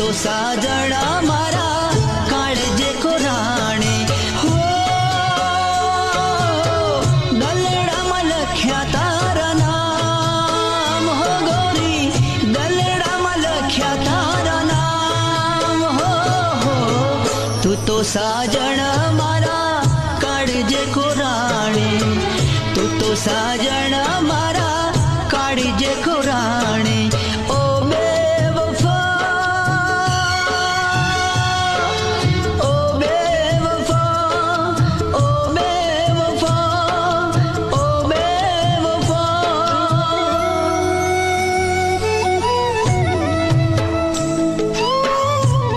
तो साजणा मारा काळजे कोराणे हो दलड़ा लख्या तारा नाम हो गोरी दलड़ा लख्या तारा नाम हो तू तो साजण मारा काळजे कोराणे तू तो साजण